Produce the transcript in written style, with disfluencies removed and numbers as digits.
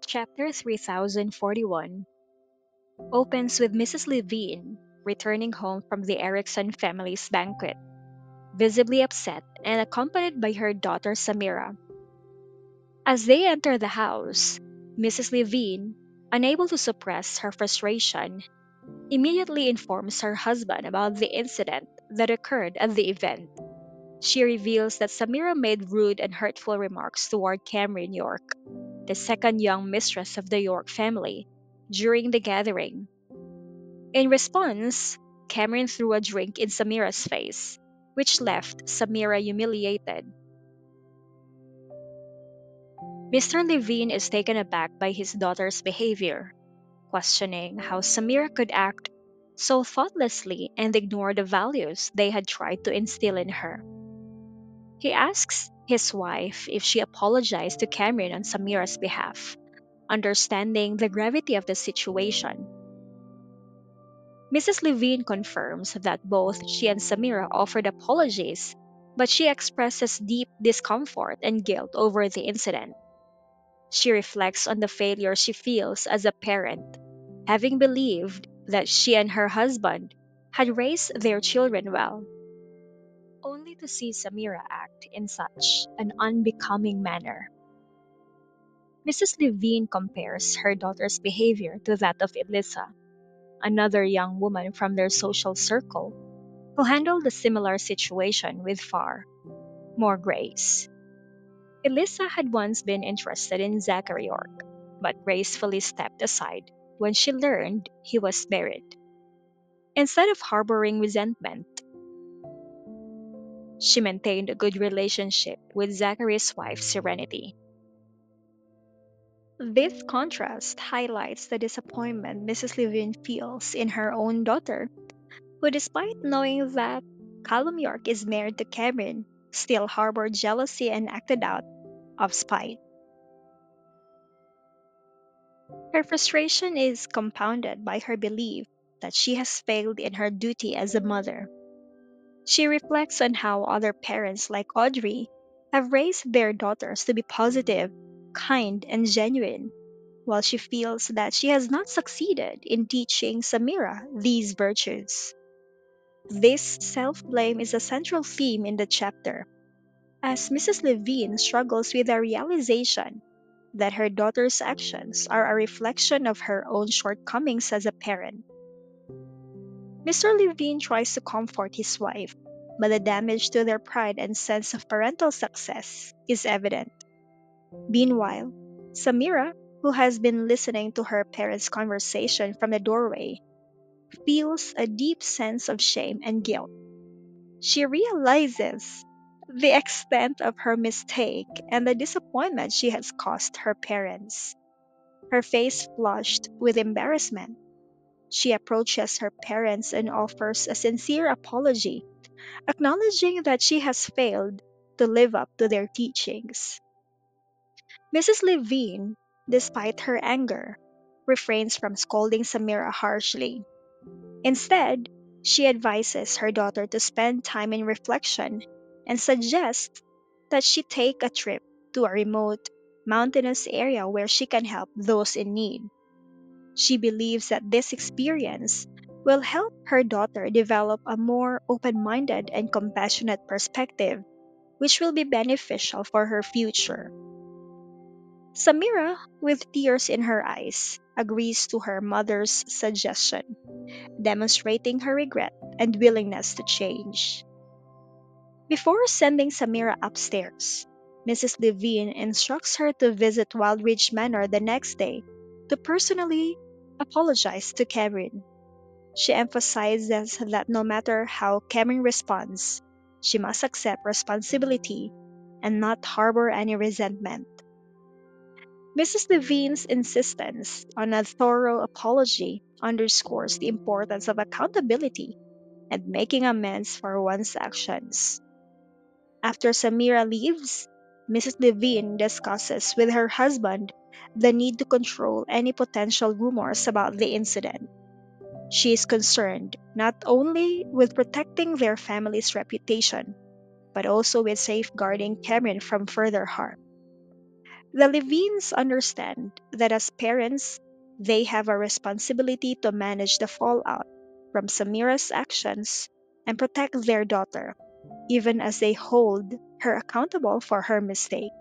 Chapter 3041 opens with Mrs. Levine returning home from the Erickson family's banquet, visibly upset and accompanied by her daughter Samira. As they enter the house, Mrs. Levine, unable to suppress her frustration, immediately informs her husband about the incident that occurred at the event. She reveals that Samira made rude and hurtful remarks toward Cameron York, the second young mistress of the York family, during the gathering. In response, Cameron threw a drink in Samira's face, which left Samira humiliated. Mr. Levine is taken aback by his daughter's behavior, questioning how Samira could act so thoughtlessly and ignore the values they had tried to instill in her. He asks his wife if she apologized to Cameron on Samira's behalf, understanding the gravity of the situation. Mrs. Levine confirms that both she and Samira offered apologies, but she expresses deep discomfort and guilt over the incident. She reflects on the failure she feels as a parent, having believed that she and her husband had raised their children well, only to see Samira act in such an unbecoming manner. Mrs. Levine compares her daughter's behavior to that of Elisa, another young woman from their social circle, who handled a similar situation with far more grace. Elisa had once been interested in Zachary York, but gracefully stepped aside when she learned he was married. Instead of harboring resentment, she maintained a good relationship with Zachary's wife, Serenity. This contrast highlights the disappointment Mrs. Levine feels in her own daughter, who, despite knowing that Callum York is married to Cameron, still harbored jealousy and acted out of spite. Her frustration is compounded by her belief that she has failed in her duty as a mother. She reflects on how other parents like Audrey have raised their daughters to be positive, kind, and genuine, while she feels that she has not succeeded in teaching Samira these virtues. This self blame is a central theme in the chapter, as Mrs. Levine struggles with the realization that her daughter's actions are a reflection of her own shortcomings as a parent. Mr. Levine tries to comfort his wife, but the damage to their pride and sense of parental success is evident. Meanwhile, Samira, who has been listening to her parents' conversation from the doorway, feels a deep sense of shame and guilt. She realizes the extent of her mistake and the disappointment she has caused her parents. Her face flushed with embarrassment. She approaches her parents and offers a sincere apology, acknowledging that she has failed to live up to their teachings. Mrs. Levine, despite her anger, refrains from scolding Samira harshly. Instead, she advises her daughter to spend time in reflection and suggests that she take a trip to a remote, mountainous area where she can help those in need. She believes that this experience will help her daughter develop a more open minded and compassionate perspective, which will be beneficial for her future. Samira, with tears in her eyes, agrees to her mother's suggestion, demonstrating her regret and willingness to change. Before sending Samira upstairs, Mrs. Levine instructs her to visit Wildridge Manor the next day to personally apologize to Cameron. She emphasizes that no matter how Cameron responds, she must accept responsibility and not harbor any resentment. Mrs. Levine's insistence on a thorough apology underscores the importance of accountability and making amends for one's actions. After Samira leaves, Mrs. Levine discusses with her husband the need to control any potential rumors about the incident. She is concerned not only with protecting their family's reputation, but also with safeguarding Cameron from further harm. The Levines understand that as parents, they have a responsibility to manage the fallout from Samira's actions and protect their daughter, even as they hold her accountable for her mistake.